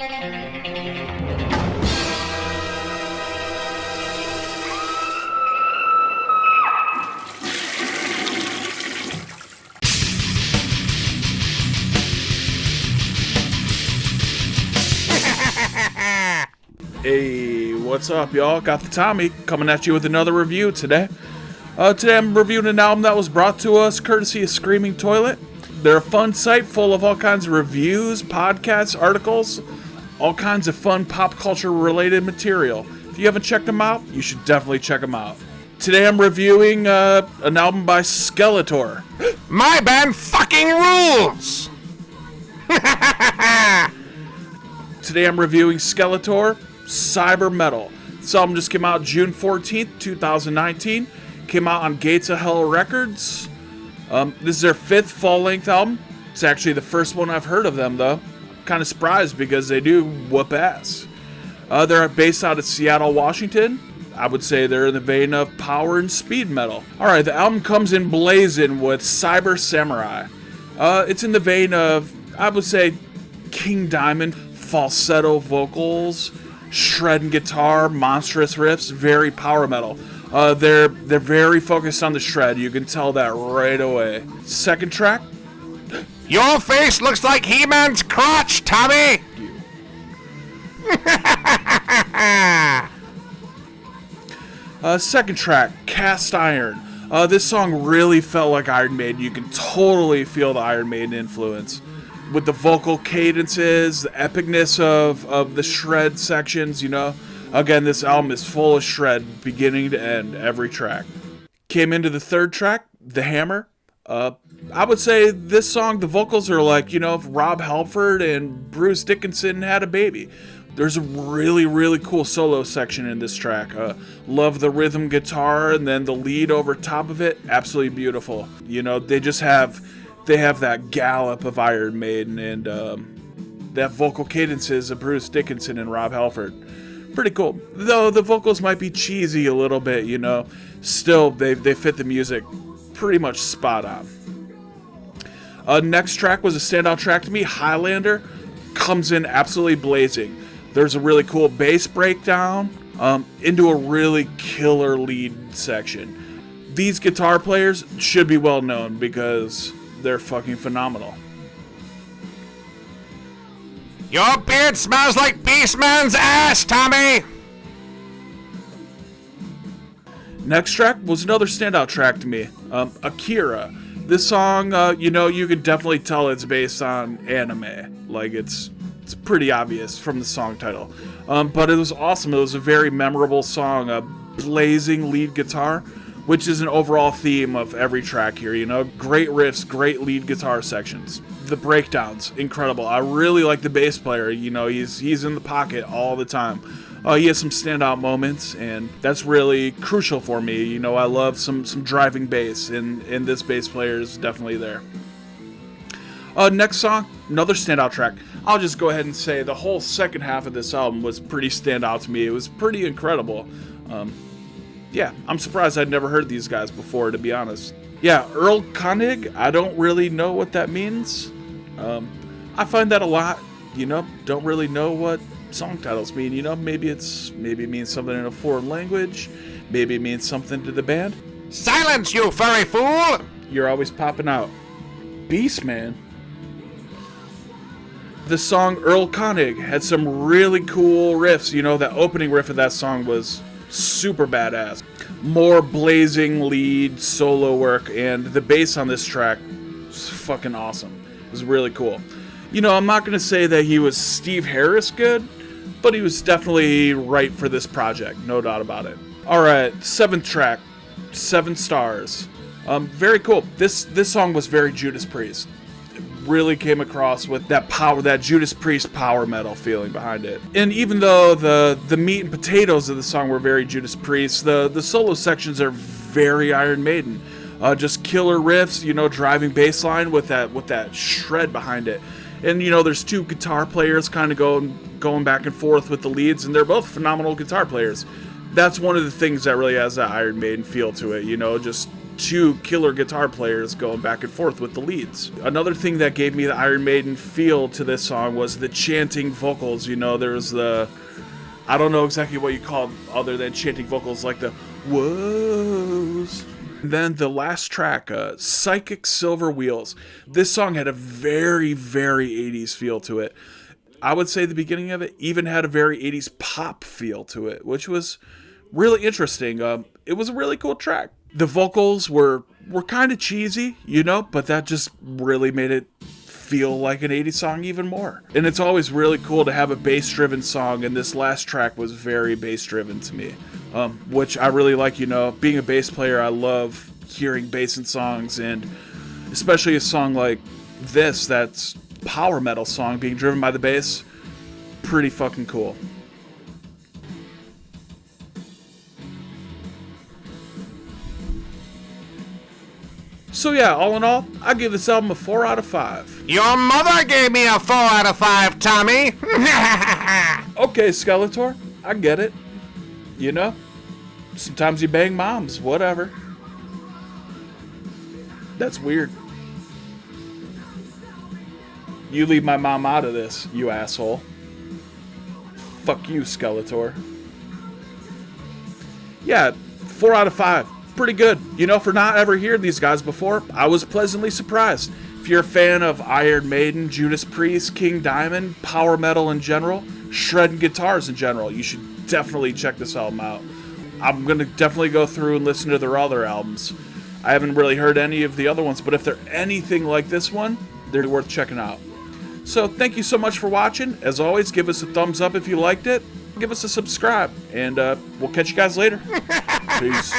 Hey, what's up, y'all? Got the Tommy coming at you with another review today. Today I'm reviewing an album that was brought to us courtesy of Screaming Toilet. They're a fun site full of all kinds of reviews, podcasts, articles, all kinds of fun pop culture related material. If you haven't checked them out, you should definitely check them out. Today I'm reviewing an album by Skeletor. My band fucking rules! Today I'm reviewing Skeletor, Cyber Metal. This album just came out June 14th, 2019. Came out on Gates of Hell Records. This is their 5th full-length album. It's actually the first one I've heard of them, though. Kind of surprised because they do whoop ass. They're based out of Seattle, Washington. I would say they're in the vein of power and speed metal. Alright, the album comes in blazing with Cyber Samurai. It's in the vein of, I would say, King Diamond, falsetto vocals, shredding guitar, monstrous riffs, very power metal. They're very focused on the shred. You can tell that right away. Second track. Your face looks like He-Man's crotch, Tommy! Second track, Cast Iron. This song really felt like Iron Maiden. You can totally feel the Iron Maiden influence. With the vocal cadences, the epicness of the shred sections, you know. Again, this album is full of shred, beginning to end, every track. Came into the third track, The Hammer. I would say this song, the vocals are like, you know, if Rob Halford and Bruce Dickinson had a baby. There's a really, really cool solo section in this track. Love the rhythm guitar, and then the lead over top of it, absolutely beautiful. You know, they have that gallop of Iron Maiden and that vocal cadences of Bruce Dickinson and Rob Halford. Pretty cool. Though the vocals might be cheesy a little bit, you know, still they fit the music pretty much spot on. Next track was a standout track to me, Highlander. Comes in absolutely blazing. There's a really cool bass breakdown into a really killer lead section. These guitar players should be well known because they're fucking phenomenal. Your beard smells like Beastman's ass, Tommy! Next track was another standout track to me, Akira. This song, you know, you can definitely tell it's based on anime. Like, it's pretty obvious from the song title. But it was awesome. It was a very memorable song, a blazing lead guitar, which is an overall theme of every track here, you know. Great riffs, great lead guitar sections. The breakdowns, incredible. I really like the bass player, you know, he's in the pocket all the time. He has some standout moments, and that's really crucial for me. You know, I love some driving bass, and this bass player is definitely there. Next song, another standout track. I'll just go ahead and say the whole second half of this album was pretty standout to me. It was pretty incredible. Yeah, I'm surprised I'd never heard these guys before, to be honest. Yeah, Earl Koenig, I don't really know what that means. I find that a lot, you know, don't really know what song titles mean, you know, maybe it means something in a foreign language, maybe it means something to the band. Silence, you furry fool! You're always popping out. Beastman. The song Earl Koenig had some really cool riffs, you know, that opening riff of that song was super badass. More blazing lead solo work, and the bass on this track was fucking awesome. It was really cool. You know, I'm not going to say that he was Steve Harris good, but he was definitely right for this project, no doubt about it. Alright, 7th track, 7 stars. Very cool. This song was very Judas Priest. It really came across with that power, that Judas Priest power metal feeling behind it. And even though the meat and potatoes of the song were very Judas Priest, the solo sections are very Iron Maiden. Just killer riffs, you know, driving bass line with that shred behind it. And, you know, there's 2 guitar players kind of going back and forth with the leads, and they're both phenomenal guitar players. That's one of the things that really has that Iron Maiden feel to it, you know, just two killer guitar players going back and forth with the leads. Another thing that gave me the Iron Maiden feel to this song was the chanting vocals. You know, there's the, I don't know exactly what you call it other than chanting vocals, like the whoas. Then the last track, Psychic Silver Wheels. This song had a very, very 80s feel to it. I would say the beginning of it even had a very 80s pop feel to it, which was really interesting. It was a really cool track. The vocals were kind of cheesy, you know, but that just really made it feel like an 80s song even more. And it's always really cool to have a bass-driven song, and this last track was very bass-driven to me, which I really like. You know, being a bass player, I love hearing bass in songs, and especially a song like this that's power metal song being driven by the bass, pretty fucking cool. So yeah, all in all, I give this album a 4 out of 5. Your mother gave me a 4 out of 5, Tommy. Okay, Skeletor, I get it. You know, sometimes you bang moms, whatever. That's weird. You leave my mom out of this, you asshole. Fuck you, Skeletor. Yeah, 4 out of 5. Pretty good. You know, for not ever hearing these guys before, I was pleasantly surprised. If you're a fan of Iron Maiden, Judas Priest, King Diamond, power metal in general, shredding guitars in general, you should definitely check this album out. I'm going to definitely go through and listen to their other albums. I haven't really heard any of the other ones, but if they're anything like this one, they're worth checking out. So thank you so much for watching. As always, give us a thumbs up if you liked it. Give us a subscribe, and we'll catch you guys later. Peace.